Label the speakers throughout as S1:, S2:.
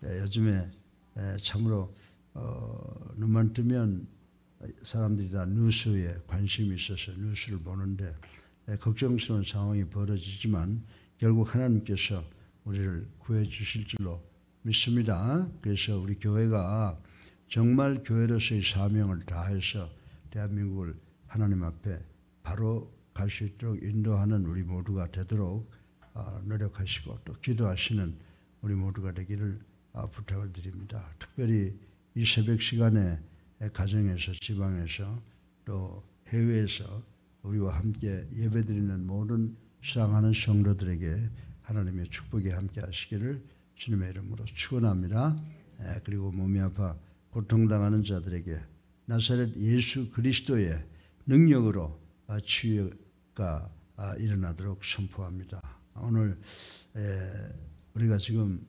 S1: 요즘에 참으로 눈만 뜨면 사람들이 다 뉴스에 관심이 있어서 뉴스를 보는데 걱정스러운 상황이 벌어지지만 결국 하나님께서 우리를 구해 주실 줄로 믿습니다. 그래서 우리 교회가 정말 교회로서의 사명을 다해서 대한민국을 하나님 앞에 바로 갈 수 있도록 인도하는 우리 모두가 되도록 노력하시고 또 기도하시는 우리 모두가 되기를 부탁을 드립니다. 특별히 이 새벽 시간에 가정에서 지방에서 또 해외에서 우리와 함께 예배드리는 모든 사랑하는 성도들에게 하나님의 축복이 함께 하시기를 주님의 이름으로 축원합니다. 그리고 몸이 아파 고통당하는 자들에게 나사렛 예수 그리스도의 능력으로 치유가 일어나도록 선포합니다. 오늘 우리가 지금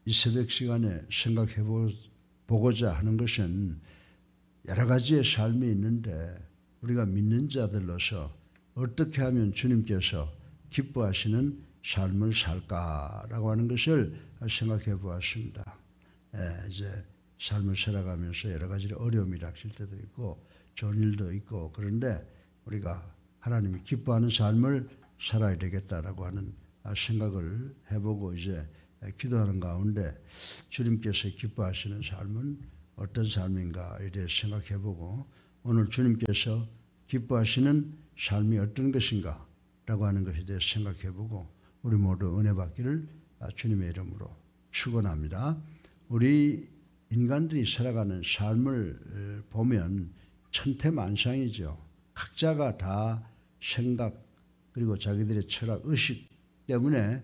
S1: 이 새벽 시간에 생각해 보고자 하는 것은 여러 가지의 삶이 있는데 우리가 믿는 자들로서 어떻게 하면 주님께서 기뻐하시는 삶을 살까라고 하는 것을 생각해 보았습니다. 이제 삶을 살아가면서 여러 가지 어려움이 닥칠 때도 있고 좋은 일도 있고 그런데 우리가 하나님이 기뻐하는 삶을 살아야 되겠다라고 하는 생각을 해보고 이제 기도하는 가운데 주님께서 기뻐하시는 삶은 어떤 삶인가에 대해 생각해보고 오늘 주님께서 기뻐하시는 삶이 어떤 것인가 라고 하는 것에 대해 생각해보고 우리 모두 은혜 받기를 주님의 이름으로 축원합니다. 우리 인간들이 살아가는 삶을 보면 천태만상이죠. 각자가 다 생각 그리고 자기들의 철학, 의식 때문에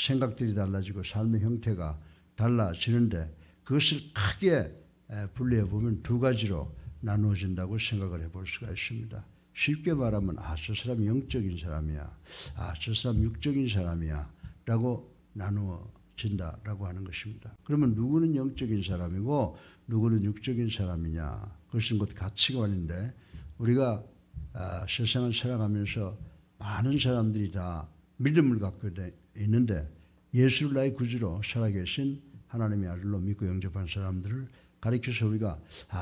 S1: 생각들이 달라지고 삶의 형태가 달라지는데 그것을 크게 분리해 보면 두 가지로 나누어진다고 생각을 해볼 수가 있습니다. 쉽게 말하면 저 사람 영적인 사람이야, 저 사람 육적인 사람이야 라고 나누어진다라고 하는 것입니다. 그러면 누구는 영적인 사람이고 누구는 육적인 사람이냐, 그것은 곧 가치관인데 우리가 세상을 살아가면서 많은 사람들이 다 믿음을 갖고 있는데 예수를 나의 구주로 살아계신 하나님의 아들로 믿고 영접한 사람들을 가리켜서 우리가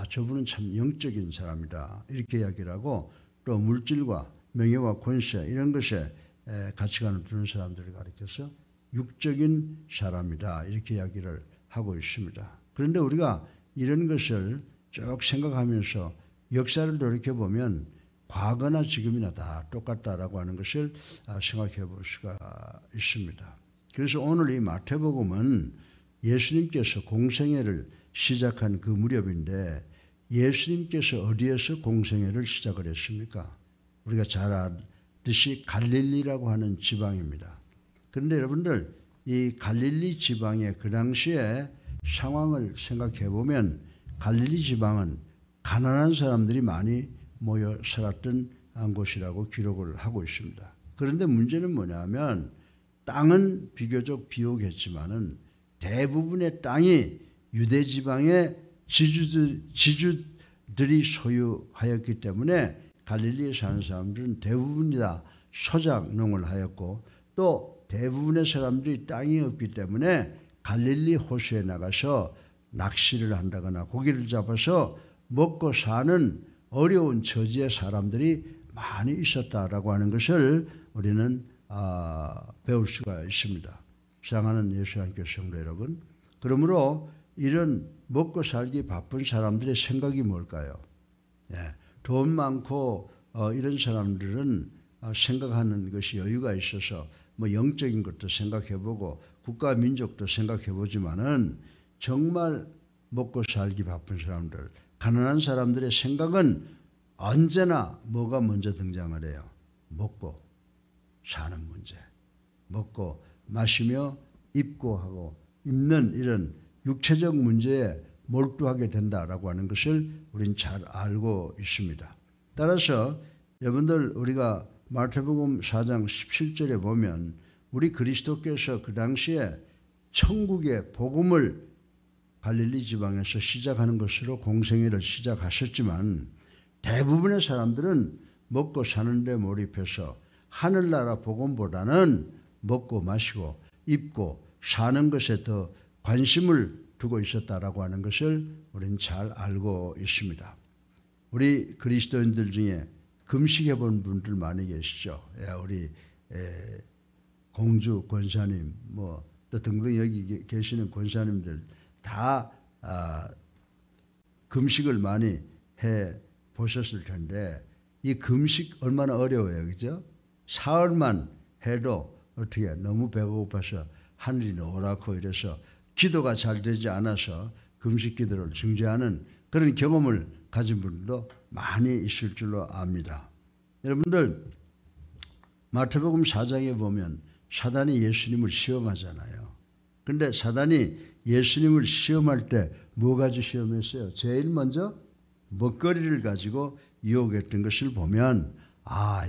S1: 저분은 참 영적인 사람이다 이렇게 이야기를 하고 또 물질과 명예와 권세 이런 것에 가치관을 두는 사람들을 가리켜서 육적인 사람이다 이렇게 이야기를 하고 있습니다. 그런데 우리가 이런 것을 쭉 생각하면서 역사를 돌이켜보면 과거나 지금이나 다 똑같다라고 하는 것을 생각해 볼 수가 있습니다. 그래서 오늘 이 마태복음은 예수님께서 공생애를 시작한 그 무렵인데 예수님께서 어디에서 공생애를 시작을 했습니까? 우리가 잘 알듯이 갈릴리라고 하는 지방입니다. 그런데 여러분들 이 갈릴리 지방의 그 당시에 상황을 생각해 보면 갈릴리 지방은 가난한 사람들이 많이 모여 살았던 곳이라고 기록을 하고 있습니다. 그런데 문제는 뭐냐면 땅은 비교적 비옥했지만은 대부분의 땅이 유대 지방의 지주들이 소유하였기 때문에 갈릴리에 사는 사람들은 대부분이 다 소작농을 하였고 또 대부분의 사람들이 땅이 없기 때문에 갈릴리 호수에 나가서 낚시를 한다거나 고기를 잡아서 먹고 사는 어려운 처지의 사람들이 많이 있었다라고 하는 것을 우리는 배울 수가 있습니다. 사랑하는 예수 안교 성도 여러분, 그러므로 이런 먹고 살기 바쁜 사람들의 생각이 뭘까요? 돈 많고 이런 사람들은 생각하는 것이 여유가 있어서 뭐 영적인 것도 생각해보고 국가 민족도 생각해보지만은 정말 먹고 살기 바쁜 사람들, 가난한 사람들의 생각은 언제나 뭐가 먼저 등장을 해요? 먹고 사는 문제. 먹고 마시며 입고 하고 입는 이런 육체적 문제에 몰두하게 된다라고 하는 것을 우리는 잘 알고 있습니다. 따라서 여러분들 우리가 마태복음 4장 17절에 보면 우리 그리스도께서 그 당시에 천국의 복음을 갈릴리 지방에서 시작하는 것으로 공생애를 시작하셨지만 대부분의 사람들은 먹고 사는 데 몰입해서 하늘나라 복음보다는 먹고 마시고 입고 사는 것에 더 관심을 두고 있었다라고 하는 것을 우리는 잘 알고 있습니다. 우리 그리스도인들 중에 금식해 본 분들 많이 계시죠. 우리 공주 권사님 또 등등 여기 계시는 권사님들 다 금식을 많이 해 보셨을 텐데 이 금식 얼마나 어려워요, 그죠? 사흘만 해도 어떻게 너무 배고파서 하늘이 노랗고 이래서 기도가 잘 되지 않아서 금식 기도를 중지하는 그런 경험을 가진 분들도 많이 있을 줄로 압니다. 여러분들 마태복음 4장에 보면 사단이 예수님을 시험하잖아요. 그런데 사단이 예수님을 시험할 때 뭐 가지고 시험했어요? 제일 먼저 먹거리를 가지고 유혹했던 것을 보면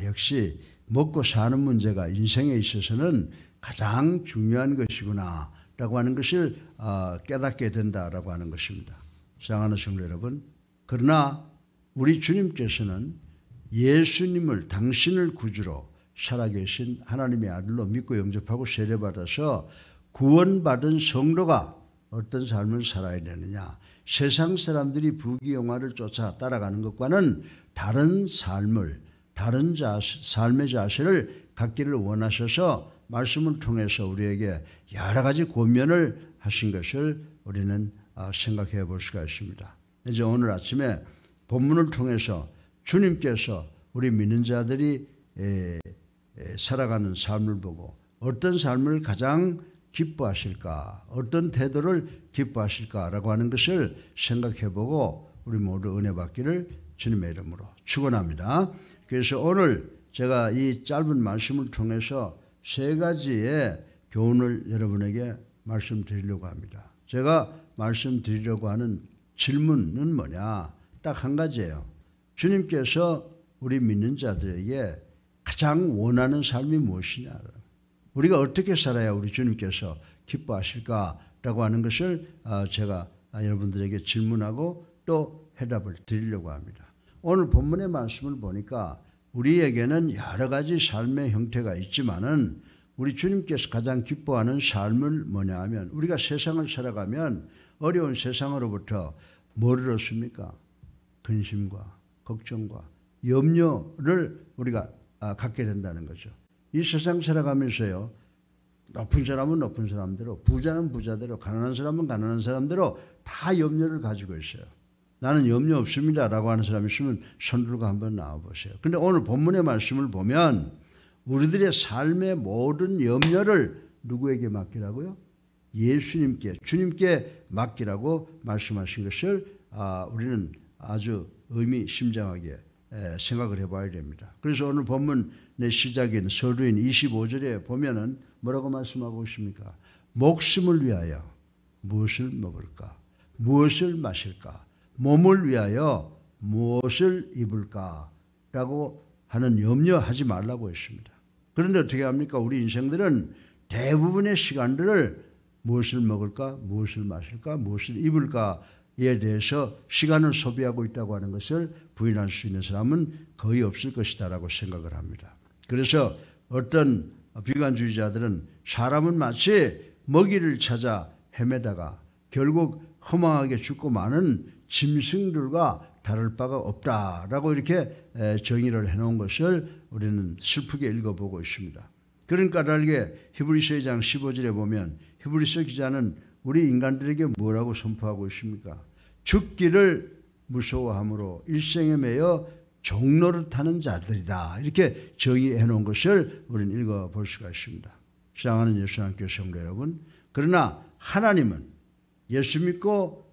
S1: 역시 먹고 사는 문제가 인생에 있어서는 가장 중요한 것이구나 라고 하는 것을 깨닫게 된다라고 하는 것입니다. 사랑하는 성도 여러분, 그러나 우리 주님께서는 예수님을 당신을 구주로 살아계신 하나님의 아들로 믿고 영접하고 세례받아서 구원받은 성도가 어떤 삶을 살아야 되느냐, 세상 사람들이 부귀영화를 쫓아 따라가는 것과는 다른 삶을, 다른 삶의 자세를 갖기를 원하셔서 말씀을 통해서 우리에게 여러 가지 권면을 하신 것을 우리는 생각해 볼 수가 있습니다. 이제 오늘 아침에 본문을 통해서 주님께서 우리 믿는 자들이 살아가는 삶을 보고 어떤 삶을 가장 기뻐하실까, 어떤 태도를 기뻐하실까라고 하는 것을 생각해보고 우리 모두 은혜 받기를 주님의 이름으로 축원합니다. 그래서 오늘 제가 이 짧은 말씀을 통해서 세 가지의 교훈을 여러분에게 말씀드리려고 합니다. 제가 말씀드리려고 하는 질문은 뭐냐? 딱 한 가지예요. 주님께서 우리 믿는 자들에게 가장 원하는 삶이 무엇이냐? 우리가 어떻게 살아야 우리 주님께서 기뻐하실까라고 하는 것을 제가 여러분들에게 질문하고 또 해답을 드리려고 합니다. 오늘 본문의 말씀을 보니까 우리에게는 여러 가지 삶의 형태가 있지만은 우리 주님께서 가장 기뻐하는 삶을 뭐냐 하면 우리가 세상을 살아가면 어려운 세상으로부터 뭐를 얻습니까? 근심과 걱정과 염려를 우리가 갖게 된다는 거죠. 이 세상 살아가면서요, 높은 사람은 높은 사람대로, 부자는 부자대로, 가난한 사람은 가난한 사람대로 다 염려를 가지고 있어요. 나는 염려 없습니다 라고 하는 사람이 있으면 손 들고 한번 나와보세요. 그런데 오늘 본문의 말씀을 보면 우리들의 삶의 모든 염려를 누구에게 맡기라고요? 예수님께, 주님께 맡기라고 말씀하신 것을 우리는 아주 의미심장하게 생각을 해봐야 됩니다. 그래서 오늘 본문의 시작인 서두인 25절에 보면은 뭐라고 말씀하고 있습니까? 목숨을 위하여 무엇을 먹을까? 무엇을 마실까? 몸을 위하여 무엇을 입을까? 라고 하는 염려하지 말라고 했습니다. 그런데 어떻게 합니까? 우리 인생들은 대부분의 시간들을 무엇을 먹을까? 무엇을 마실까? 무엇을 입을까에 대해서 시간을 소비하고 있다고 하는 것을 부인할 수 있는 사람은 거의 없을 것이다라고 생각을 합니다. 그래서 어떤 비관주의자들은 사람은 마치 먹이를 찾아 헤매다가 결국 허망하게 죽고 마는 짐승들과 다를 바가 없다라고 이렇게 정의를 해놓은 것을 우리는 슬프게 읽어보고 있습니다. 그러니까 다르게 히브리서 2장 15절에 보면 히브리서 기자는 우리 인간들에게 뭐라고 선포하고 있습니까? 죽기를 무서워함으로 일생에 매여 종노릇하는 자들이다. 이렇게 정의해 놓은 것을 우리는 읽어볼 수가 있습니다. 사랑하는 예수님께 성도 여러분, 그러나 하나님은 예수 믿고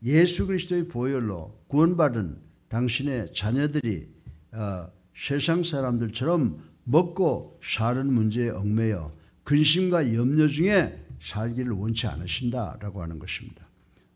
S1: 예수 그리스도의 보혈로 구원받은 당신의 자녀들이 세상 사람들처럼 먹고 사는 문제에 얽매여 근심과 염려 중에 살기를 원치 않으신다라고 하는 것입니다.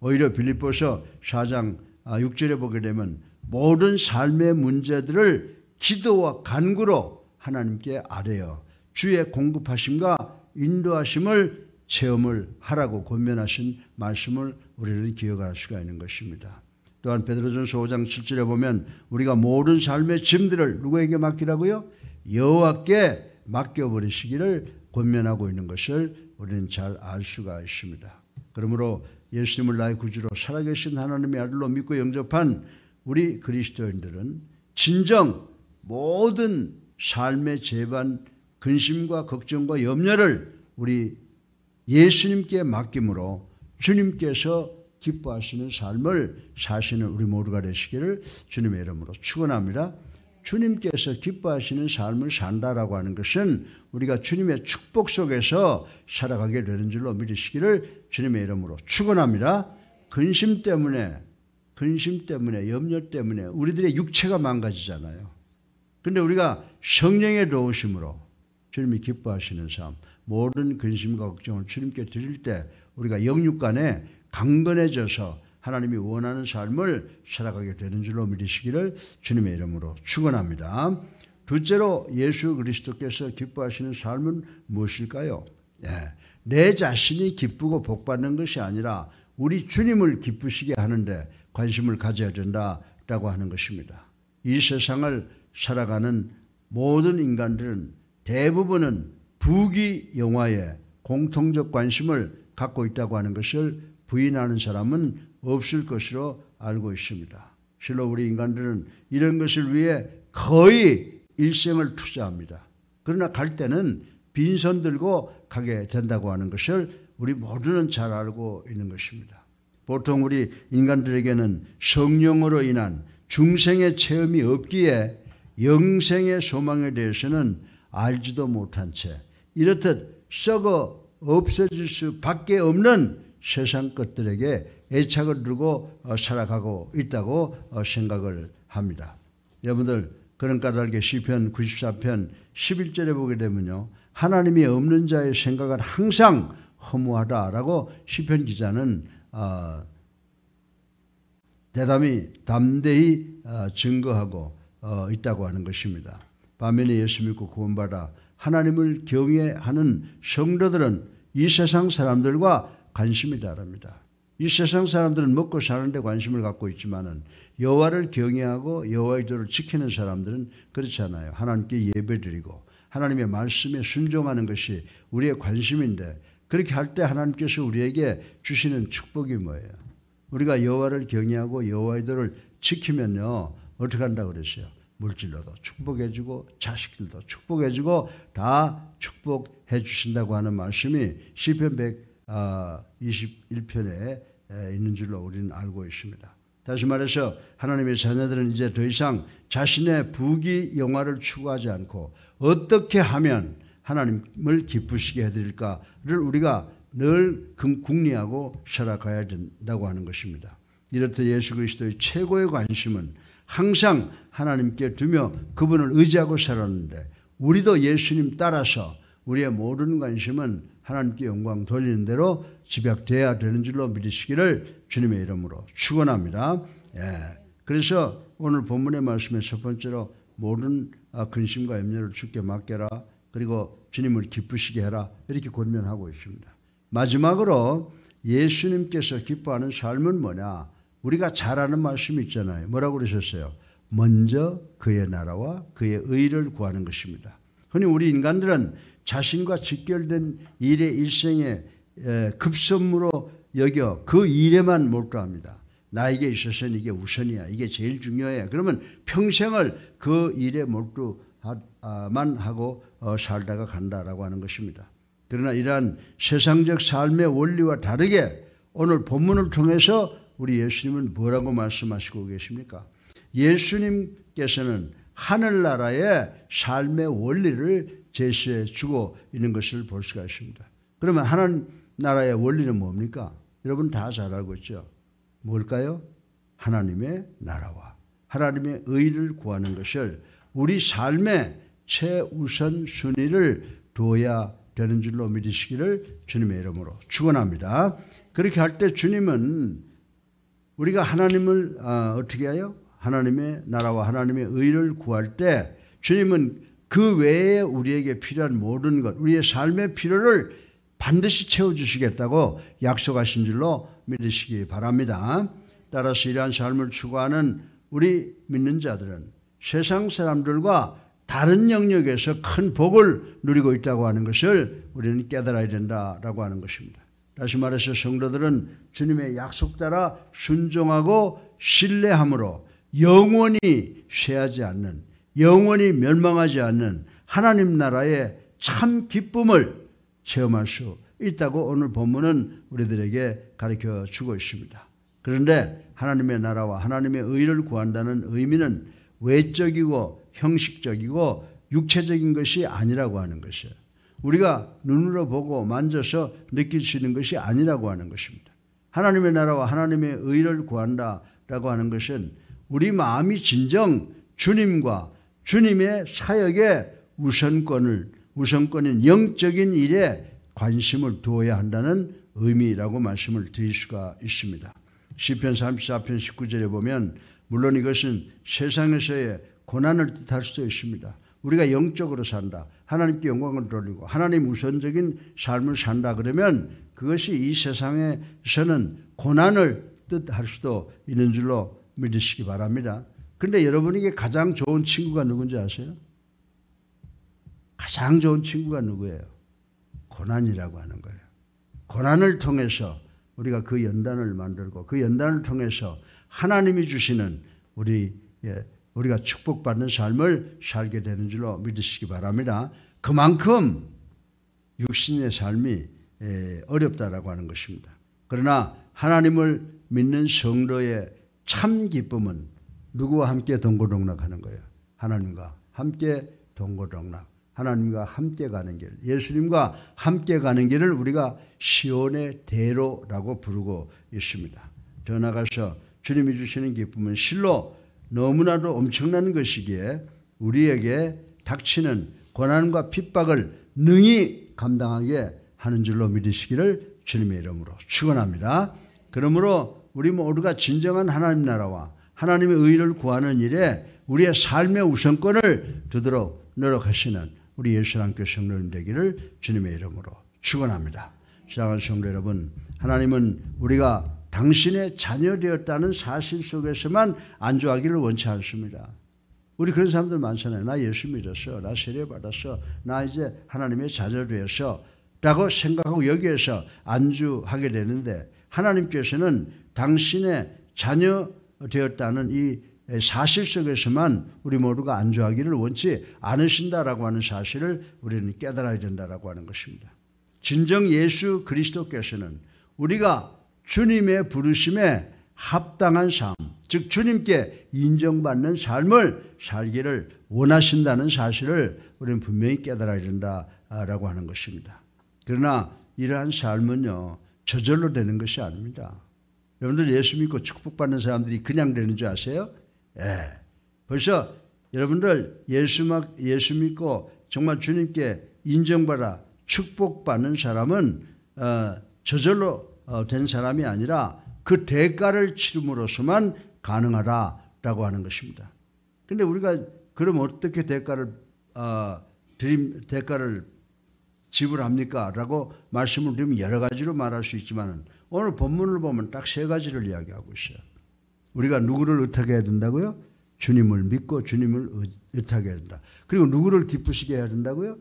S1: 오히려 빌립보서 4장 6절에 보게 되면 모든 삶의 문제들을 기도와 간구로 하나님께 아뢰어 주의 공급하심과 인도하심을 체험을 하라고 권면하신 말씀을 우리는 기억할 수가 있는 것입니다. 또한 베드로전서 5장 7절에 보면 우리가 모든 삶의 짐들을 누구에게 맡기라고요? 여호와께 맡겨버리시기를 권면하고 있는 것을 우리는 잘 알 수가 있습니다. 그러므로 예수님을 나의 구주로 살아계신 하나님의 아들로 믿고 영접한 우리 그리스도인들은 진정 모든 삶의 제반 근심과 걱정과 염려를 우리 예수님께 맡김으로 주님께서 기뻐하시는 삶을 사시는 우리 모두가 되시기를 주님의 이름으로 축원합니다. 주님께서 기뻐하시는 삶을 산다라고 하는 것은 우리가 주님의 축복 속에서 살아가게 되는 줄로 믿으시기를 주님의 이름으로 축원합니다. 근심 때문에 염려 때문에 우리들의 육체가 망가지잖아요. 그런데 우리가 성령의 도우심으로 주님이 기뻐하시는 삶, 모든 근심과 걱정을 주님께 드릴 때 우리가 영육 간에 강건해져서 하나님이 원하는 삶을 살아가게 되는 줄로 믿으시기를 주님의 이름으로 축원합니다. 둘째로 예수 그리스도께서 기뻐하시는 삶은 무엇일까요? 내 자신이 기쁘고 복받는 것이 아니라 우리 주님을 기쁘시게 하는데 관심을 가져야 된다라고 하는 것입니다. 이 세상을 살아가는 모든 인간들은 대부분은 부귀영화에 공통적 관심을 갖고 있다고 하는 것을 부인하는 사람은 없을 것으로 알고 있습니다. 실로 우리 인간들은 이런 것을 위해 거의 일생을 투자합니다. 그러나 갈 때는 빈손 들고 가게 된다고 하는 것을 우리 모두는 잘 알고 있는 것입니다. 보통 우리 인간들에게는 성령으로 인한 중생의 체험이 없기에 영생의 소망에 대해서는 알지도 못한 채 이렇듯 썩어 없어질 수밖에 없는 세상 것들에게 애착을 두고 살아가고 있다고 생각을 합니다. 여러분들 그런 까닭에 시편 94편 11절에 보게 되면요, 하나님이 없는 자의 생각은 항상 허무하다라고 시편 기자는 대담히 담대히 증거하고 있다고 하는 것입니다. 반면에 예수 믿고 구원받아 하나님을 경외하는 성도들은 이 세상 사람들과 관심이 다릅니다. 이 세상 사람들은 먹고 사는 데 관심을 갖고 있지만은 여호와를 경외하고 여호와의 도를 지키는 사람들은 그렇지 않아요. 하나님께 예배드리고 하나님의 말씀에 순종하는 것이 우리의 관심인데, 그렇게 할 때 하나님께서 우리에게 주시는 축복이 뭐예요? 우리가 여호와를 경외하고 여호와의 도를 지키면요, 어떻게 한다고 그랬어요? 물질로도 축복해주고 자식들도 축복해주고 다 축복해 주신다고 하는 말씀이 시편 121편에 있는 줄로 우리는 알고 있습니다. 다시 말해서 하나님의 자녀들은 이제 더 이상 자신의 부귀영화를 추구하지 않고 어떻게 하면 하나님을 기쁘시게 해드릴까를 우리가 늘 궁리하고 살아가야 된다고 하는 것입니다. 이렇듯 예수 그리스도의 최고의 관심은 항상 하나님께 두며 그분을 의지하고 살았는데, 우리도 예수님 따라서 우리의 모든 관심은 하나님께 영광 돌리는 대로 집약되어야 되는 줄로 믿으시기를 주님의 이름으로 축원합니다. 그래서 오늘 본문의 말씀의 첫 번째로 모든 근심과 염려를 주께 맡겨라, 그리고 주님을 기쁘시게 해라, 이렇게 권면하고 있습니다. 마지막으로 예수님께서 기뻐하는 삶은 뭐냐? 우리가 잘 아는 말씀이 있잖아요. 뭐라고 그러셨어요? 먼저 그의 나라와 그의 의를 구하는 것입니다. 흔히 우리 인간들은 자신과 직결된 일의 일생에 급선무로 여겨 그 일에만 몰두합니다. 나에게 있어서는 이게 우선이야, 이게 제일 중요해. 그러면 평생을 그 일에 몰두만 하고 살다가 간다라고 하는 것입니다. 그러나 이러한 세상적 삶의 원리와 다르게 오늘 본문을 통해서 우리 예수님은 뭐라고 말씀하시고 계십니까? 예수님께서는 하늘나라의 삶의 원리를 제시해 주고 있는 것을 볼 수가 있습니다. 그러면 하늘나라의 원리는 뭡니까? 여러분 다 잘 알고 있죠? 뭘까요? 하나님의 나라와 하나님의 의를 구하는 것을 우리 삶의 최우선 순위를 둬야 되는 줄로 믿으시기를 주님의 이름으로 축원합니다. 그렇게 할 때 주님은 우리가 하나님을 어떻게 해요? 하나님의 나라와 하나님의 의를 구할 때 주님은 그 외에 우리에게 필요한 모든 것, 우리의 삶의 필요를 반드시 채워주시겠다고 약속하신 줄로 믿으시기 바랍니다. 따라서 이러한 삶을 추구하는 우리 믿는 자들은 세상 사람들과 다른 영역에서 큰 복을 누리고 있다고 하는 것을 우리는 깨달아야 된다라고 하는 것입니다. 다시 말해서 성도들은 주님의 약속 따라 순종하고 신뢰함으로 영원히 쇠하지 않는, 영원히 멸망하지 않는 하나님 나라의 참 기쁨을 체험할 수 있다고 오늘 본문은 우리들에게 가르쳐 주고 있습니다. 그런데 하나님의 나라와 하나님의 의를 구한다는 의미는 외적이고 형식적이고 육체적인 것이 아니라고 하는 것이에요. 우리가 눈으로 보고 만져서 느낄 수 있는 것이 아니라고 하는 것입니다. 하나님의 나라와 하나님의 의를 구한다라고 하는 것은 우리 마음이 진정 주님과 주님의 사역의 우선권인 영적인 일에 관심을 두어야 한다는 의미라고 말씀을 드릴 수가 있습니다. 시편 34편 19절에 보면 물론 이것은 세상에서의 고난을 뜻할 수도 있습니다. 우리가 영적으로 산다, 하나님께 영광을 돌리고 하나님 우선적인 삶을 산다 그러면 그것이 이 세상에서는 고난을 뜻할 수도 있는 줄로 믿으시기 바랍니다. 그런데 여러분에게 가장 좋은 친구가 누군지 아세요? 가장 좋은 친구가 누구예요? 고난이라고 하는 거예요. 고난을 통해서 우리가 그 연단을 만들고 그 연단을 통해서 하나님이 주시는 우리가 축복받는 삶을 살게 되는 줄로 믿으시기 바랍니다. 그만큼 육신의 삶이 어렵다라고 하는 것입니다. 그러나 하나님을 믿는 성도의 참 기쁨은 누구와 함께 동고동락하는 거예요? 하나님과 함께 동고동락. 하나님과 함께 가는 길, 예수님과 함께 가는 길을 우리가 시온의 대로라고 부르고 있습니다. 더 나아가서 주님이 주시는 기쁨은 실로 너무나도 엄청난 것이기에 우리에게 닥치는 고난과 핍박을 능히 감당하게 하는 줄로 믿으시기를 주님의 이름으로 축원합니다. 그러므로 우리 모두가 진정한 하나님 나라와 하나님의 의를 구하는 일에 우리의 삶의 우선권을 두도록 노력하시는 우리 예수님께 성도님 되기를 주님의 이름으로 축원합니다. 사랑하는 성도 여러분, 하나님은 우리가 당신의 자녀 되었다는 사실 속에서만 안주하기를 원치 않습니다. 우리 그런 사람들 많잖아요. 나 예수 믿었어, 나 세례 받았어, 나 이제 하나님의 자녀 되었어 라고 생각하고 여기에서 안주하게 되는데 하나님께서는 당신의 자녀 되었다는 이 사실 속에서만 우리 모두가 안주하기를 원치 않으신다라고 하는 사실을 우리는 깨달아야 된다라고 하는 것입니다. 진정 예수 그리스도께서는 우리가 주님의 부르심에 합당한 삶, 즉 주님께 인정받는 삶을 살기를 원하신다는 사실을 우리는 분명히 깨달아야 된다라고 하는 것입니다. 그러나 이러한 삶은요, 저절로 되는 것이 아닙니다. 여러분들 예수 믿고 축복받는 사람들이 그냥 되는 줄 아세요? 예. 벌써 여러분들 예수 믿고 정말 주님께 인정받아 축복받는 사람은 저절로 된 사람이 아니라 그 대가를 치름으로서만 가능하다라고 하는 것입니다. 그런데 우리가 그럼 어떻게 대가를 지불합니까? 라고 말씀을 드리면 여러 가지로 말할 수 있지만 오늘 본문을 보면 딱 세 가지를 이야기하고 있어요. 우리가 누구를 의탁해야 해야 된다고요? 주님을 믿고 주님을 의탁해야 된다. 그리고 누구를 기쁘시게 해야 된다고요?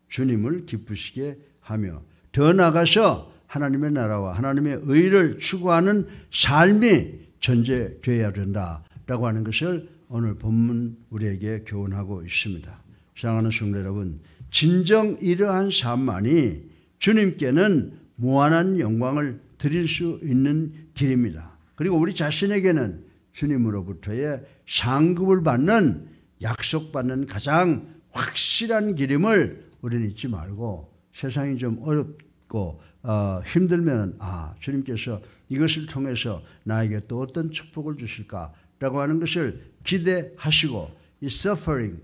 S1: 주님을 기쁘시게 하며 더 나아가서 하나님의 나라와 하나님의 의를 추구하는 삶이 전제되어야 된다라고 하는 것을 오늘 본문 우리에게 교훈하고 있습니다. 사랑하는 성도 여러분, 진정 이러한 삶만이 주님께는 무한한 영광을 드릴 수 있는 길입니다. 그리고 우리 자신에게는 주님으로부터의 상급을 받는, 약속받는 가장 확실한 길임을 우리는 잊지 말고 세상이 좀 어렵고 힘들면 주님께서 이것을 통해서 나에게 또 어떤 축복을 주실까라고 하는 것을 기대하시고 이 suffering,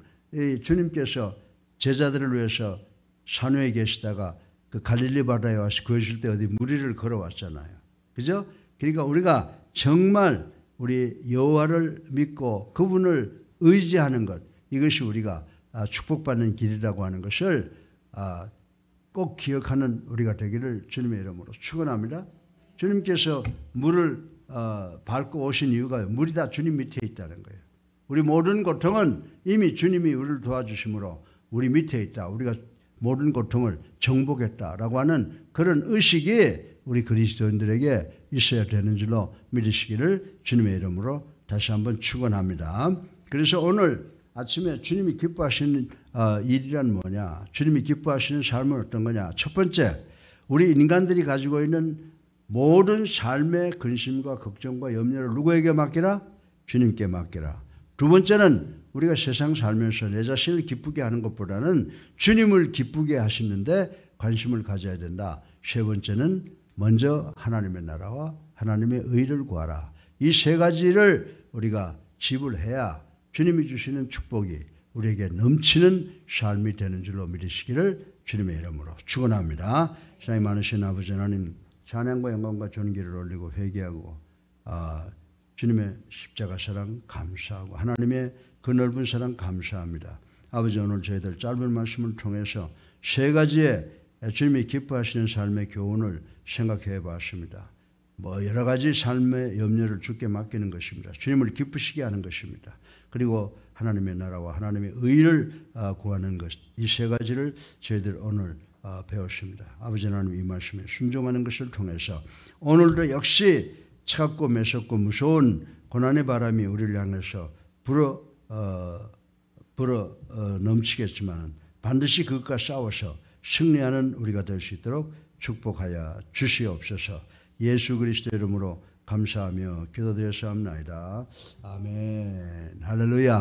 S1: 주님께서 제자들을 위해서 산호에 계시다가 그 갈릴리 바다에 와서 그러실 때 어디 무리를 걸어왔잖아요. 그죠? 그러니까 우리가 정말 우리 여호와를 믿고 그분을 의지하는 것, 이것이 우리가 축복받는 길이라고 하는 것을 꼭 기억하는 우리가 되기를 주님의 이름으로 축원합니다. 주님께서 물을 밟고 오신 이유가 물이 다 주님 밑에 있다는 거예요. 우리 모든 고통은 이미 주님이 우리를 도와주심으로 우리 밑에 있다. 우리가 모든 고통을 정복했다라고 하는 그런 의식이 우리 그리스도인들에게 있어야 되는 줄로 믿으시기를 주님의 이름으로 다시 한번 축원합니다. 그래서 오늘 아침에 주님이 기뻐하시는 일이란 뭐냐? 주님이 기뻐하시는 삶은 어떤 거냐? 첫 번째, 우리 인간들이 가지고 있는 모든 삶의 근심과 걱정과 염려를 누구에게 맡기라? 주님께 맡기라. 두 번째는 우리가 세상 살면서 내 자신을 기쁘게 하는 것보다는 주님을 기쁘게 하시는데 관심을 가져야 된다. 세 번째는 먼저 하나님의 나라와 하나님의 의를 구하라. 이 세 가지를 우리가 지불해야 주님이 주시는 축복이 우리에게 넘치는 삶이 되는 줄로 믿으시기를 주님의 이름으로 축원합니다. 사랑이 많으신 아버지 하나님, 찬양과 영광과 존귀를 올리고 회개하고 주님의 십자가 사랑 감사하고 하나님의 그 넓은 사랑 감사합니다. 아버지, 오늘 저희들 짧은 말씀을 통해서 세 가지의 주님이 기뻐하시는 삶의 교훈을 생각해 봤습니다. 여러 가지 삶의 염려를 주께 맡기는 것입니다. 주님을 기쁘시게 하는 것입니다. 그리고 하나님의 나라와 하나님의 의를 구하는 것, 이 세 가지를 저희들 오늘 배웠습니다. 아버지 하나님, 이 말씀에 순종하는 것을 통해서 오늘도 역시 차갑고 매섭고 무서운 고난의 바람이 우리를 향해서 불어 넘치겠지만 반드시 그것과 싸워서 승리하는 우리가 될 수 있도록 축복하여 주시옵소서. 예수 그리스도 이름으로 감사하며 기도드렸사옵나이다. 아멘. 할렐루야.